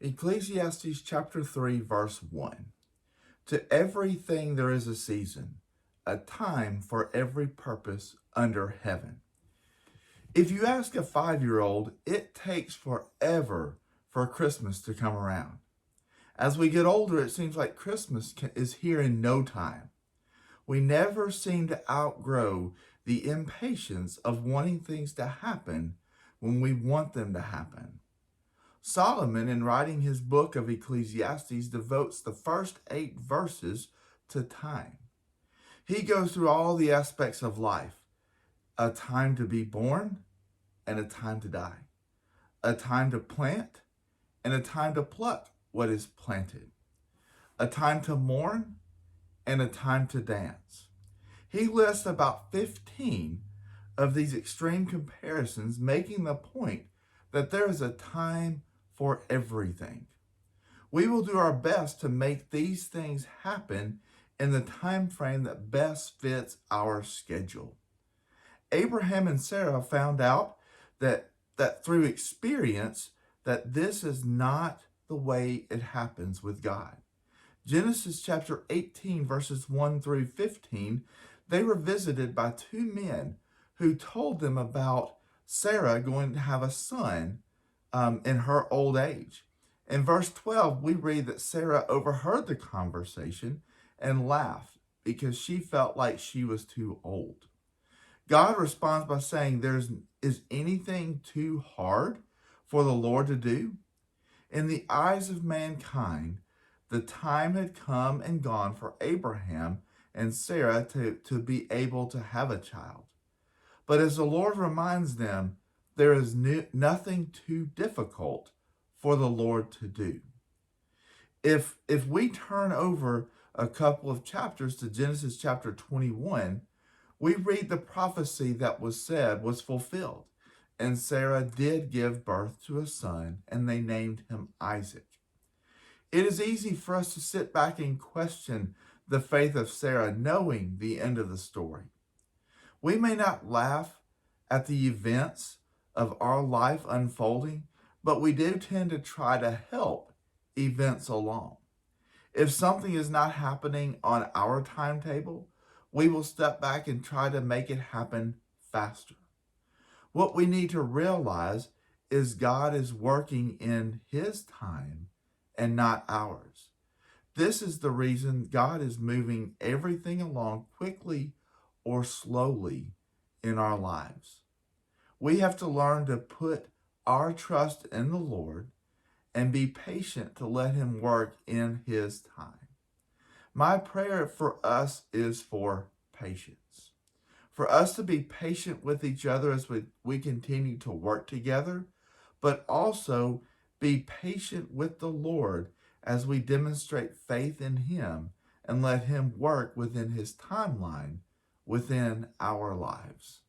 Ecclesiastes chapter 3, verse 1. To everything there is a season, a time for every purpose under heaven. If you ask a 5-year-old, it takes forever for Christmas to come around. As we get older, it seems like Christmas is here in no time. We never seem to outgrow the impatience of wanting things to happen when we want them to happen. Solomon, in writing his book of Ecclesiastes, devotes the first 8 verses to time. He goes through all the aspects of life: a time to be born and a time to die, a time to plant and a time to pluck what is planted, a time to mourn and a time to dance. He lists about 15 of these extreme comparisons, making the point that there is a time for everything. We will do our best to make these things happen in the time frame that best fits our schedule. Abraham and Sarah found out that through experience that this is not the way it happens with God. Genesis chapter 18, verses 1 through 15, they were visited by 2 men who told them about Sarah going to have a son in her old age. In verse 12, we read that Sarah overheard the conversation and laughed because she felt like she was too old. God responds by saying, is anything too hard for the Lord to do? In the eyes of mankind, the time had come and gone for Abraham and Sarah to be able to have a child. But as the Lord reminds them, there is nothing too difficult for the Lord to do. If we turn over a couple of chapters to Genesis chapter 21, we read the prophecy that was said was fulfilled. And Sarah did give birth to a son, and they named him Isaac. It is easy for us to sit back and question the faith of Sarah, knowing the end of the story. We may not laugh at the events of our life unfolding, but we do tend to try to help events along. If something is not happening on our timetable, we will step back and try to make it happen faster. What we need to realize is God is working in His time and not ours. This is the reason God is moving everything along quickly or slowly in our lives. We have to learn to put our trust in the Lord and be patient to let Him work in His time. My prayer for us is for patience. For us to be patient with each other as we continue to work together, but also be patient with the Lord as we demonstrate faith in Him and let Him work within His timeline within our lives.